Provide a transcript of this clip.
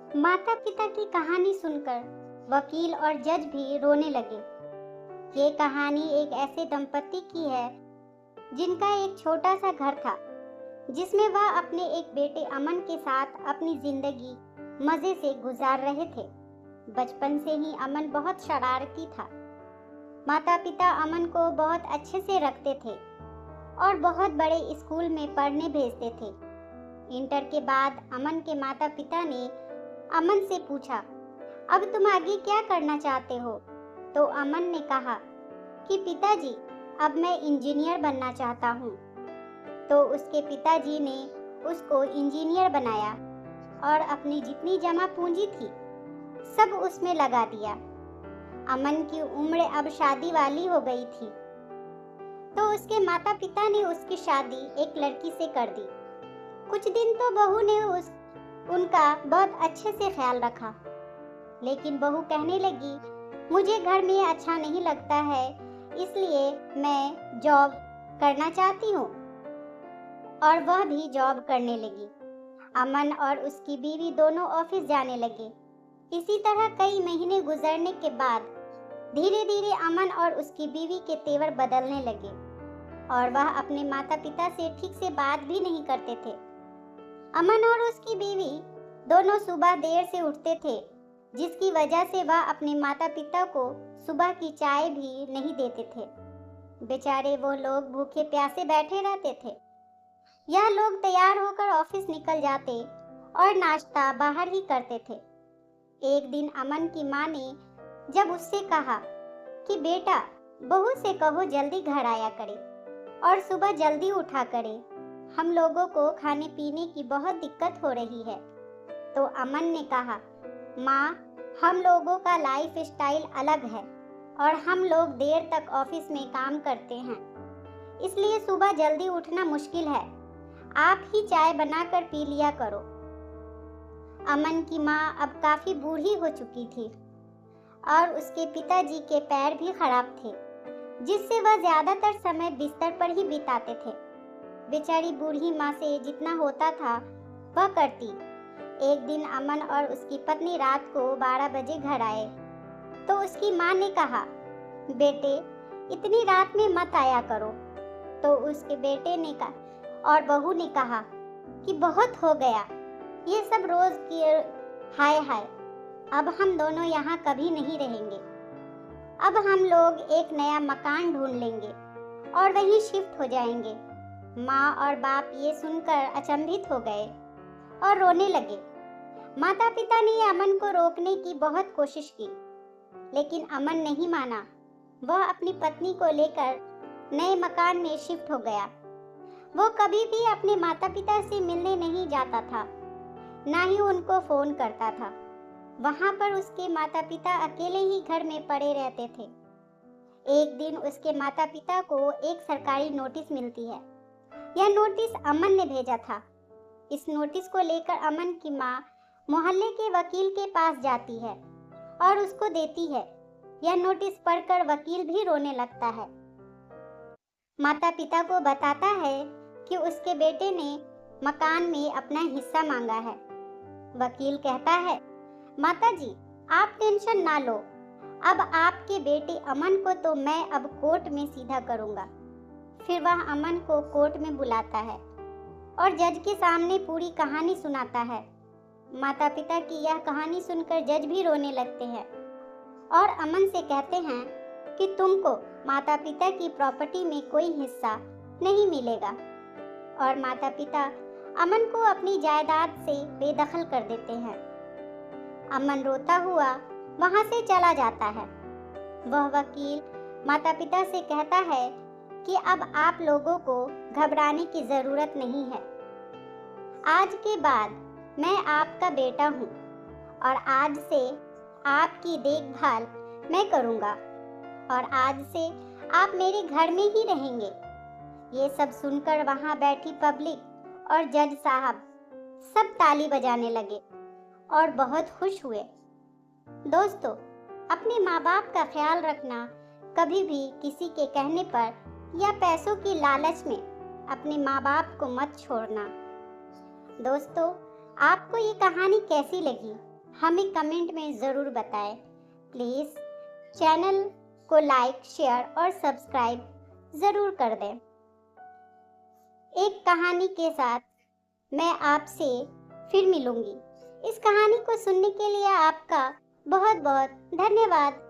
माता पिता की कहानी सुनकर वकील और जज भी रोने लगे। ये कहानी एक ऐसे दंपति की है जिनका एक छोटा सा घर था, जिसमें वह अपने एक बेटे अमन के साथ अपनी जिंदगी मजे से गुजार रहे थे। बचपन से ही अमन बहुत शरारती था। माता पिता अमन को बहुत अच्छे से रखते थे और बहुत बड़े स्कूल में पढ़ने भेजते थे। इंटर के बाद अमन के माता पिता ने अमन से पूछा, अब तुम आगे क्या करना चाहते हो? तो अमन ने कहा कि पिताजी, अब मैं इंजीनियर बनना चाहता हूँ। तो उसके पिताजी ने उसको इंजीनियर बनाया और अपनी जितनी जमा पूंजी थी सब उसमें लगा दिया। अमन की उम्र अब शादी वाली हो गई थी, तो उसके माता पिता ने उसकी शादी एक लड़की से कर दी। कुछ दिन तो बहू ने उनका बहुत अच्छे से ख्याल रखा, लेकिन बहू कहने लगी, मुझे घर में अच्छा नहीं लगता है, इसलिए मैं जॉब करना चाहती हूँ। और वह भी जॉब करने लगी। अमन और उसकी बीवी दोनों ऑफिस जाने लगे। इसी तरह कई महीने गुजरने के बाद धीरे धीरे अमन और उसकी बीवी के तेवर बदलने लगे और वह अपने माता पिता से ठीक से बात भी नहीं करते थे। अमन और उसकी बीवी दोनों सुबह देर से उठते थे, जिसकी वजह से वह अपने माता पिता को सुबह की चाय भी नहीं देते थे। बेचारे वो लोग भूखे प्यासे बैठे रहते थे। यह लोग तैयार होकर ऑफिस निकल जाते और नाश्ता बाहर ही करते थे। एक दिन अमन की माँ ने जब उससे कहा कि बेटा, बहू से कहो जल्दी घर आया करे और सुबह जल्दी उठा करे, हम लोगों को खाने पीने की बहुत दिक्कत हो रही है। तो अमन ने कहा, माँ, हम लोगों का लाइफ स्टाइल अलग है और हम लोग देर तक ऑफिस में काम करते हैं, इसलिए सुबह जल्दी उठना मुश्किल है। आप ही चाय बनाकर पी लिया करो। अमन की माँ अब काफी बूढ़ी हो चुकी थी और उसके पिताजी के पैर भी खराब थे, जिससे वह ज्यादातर समय बिस्तर पर ही बिताते थे। बेचारी बूढ़ी माँ से जितना होता था वह करती। एक दिन अमन और उसकी पत्नी रात को 12 बजे घर आए तो उसकी माँ ने कहा, बेटे, इतनी रात में मत आया करो। तो उसके बेटे ने कहा और बहू ने कहा कि बहुत हो गया ये सब रोज की, हाय हाय, अब हम दोनों यहाँ कभी नहीं रहेंगे। अब हम लोग एक नया मकान ढूंढ लेंगे और वहीं शिफ्ट हो जाएंगे। माँ और बाप ये सुनकर अचंभित हो गए और रोने लगे। माता पिता ने अमन को रोकने की बहुत कोशिश की, लेकिन अमन नहीं माना। वह अपनी पत्नी को लेकर नए मकान में शिफ्ट हो गया। वो कभी भी अपने माता पिता से मिलने नहीं जाता था, ना ही उनको फोन करता था। वहां पर उसके माता पिता अकेले ही घर में पड़े रहते थे। एक दिन उसके माता पिता को एक सरकारी नोटिस मिलती है। यह नोटिस अमन ने भेजा था। इस नोटिस को लेकर अमन की माँ मोहल्ले के वकील के पास जाती है और उसको देती है। यह नोटिस पढ़कर वकील भी रोने लगता है। माता पिता को बताता है कि उसके बेटे ने मकान में अपना हिस्सा मांगा है। वकील कहता है, माता जी, आप टेंशन ना लो, अब आपके बेटे अमन को तो मैं अब कोर्ट में सीधा करूंगा। फिर वह अमन को कोर्ट में बुलाता है और जज के सामने पूरी कहानी सुनाता है। माता पिता की यह कहानी सुनकर जज भी रोने लगते हैं और अमन से कहते हैं कि तुमको माता पिता की प्रॉपर्टी में कोई हिस्सा नहीं मिलेगा। और माता पिता अमन को अपनी जायदाद से बेदखल कर देते हैं। अमन रोता हुआ वहां से चला जाता है। वह वकील माता पिता से कहता है कि अब आप लोगों को घबराने की जरूरत नहीं है। आज के बाद मैं आपका बेटा हूँ और आज से आपकी देखभाल मैं करूँगा और आज से आप मेरे घर में ही रहेंगे। ये सब सुनकर वहाँ बैठी पब्लिक और जज साहब सब ताली बजाने लगे और बहुत खुश हुए। दोस्तों, अपने माँ बाप का ख्याल रखना, कभी भी किसी के कहने पर या पैसों की लालच में अपने माँ बाप को मत छोड़ना। दोस्तों, आपको ये कहानी कैसी लगी हमें कमेंट में ज़रूर बताएं। प्लीज़ चैनल को लाइक, शेयर और सब्सक्राइब ज़रूर कर दें। एक कहानी के साथ मैं आपसे फिर मिलूंगी। इस कहानी को सुनने के लिए आपका बहुत बहुत धन्यवाद।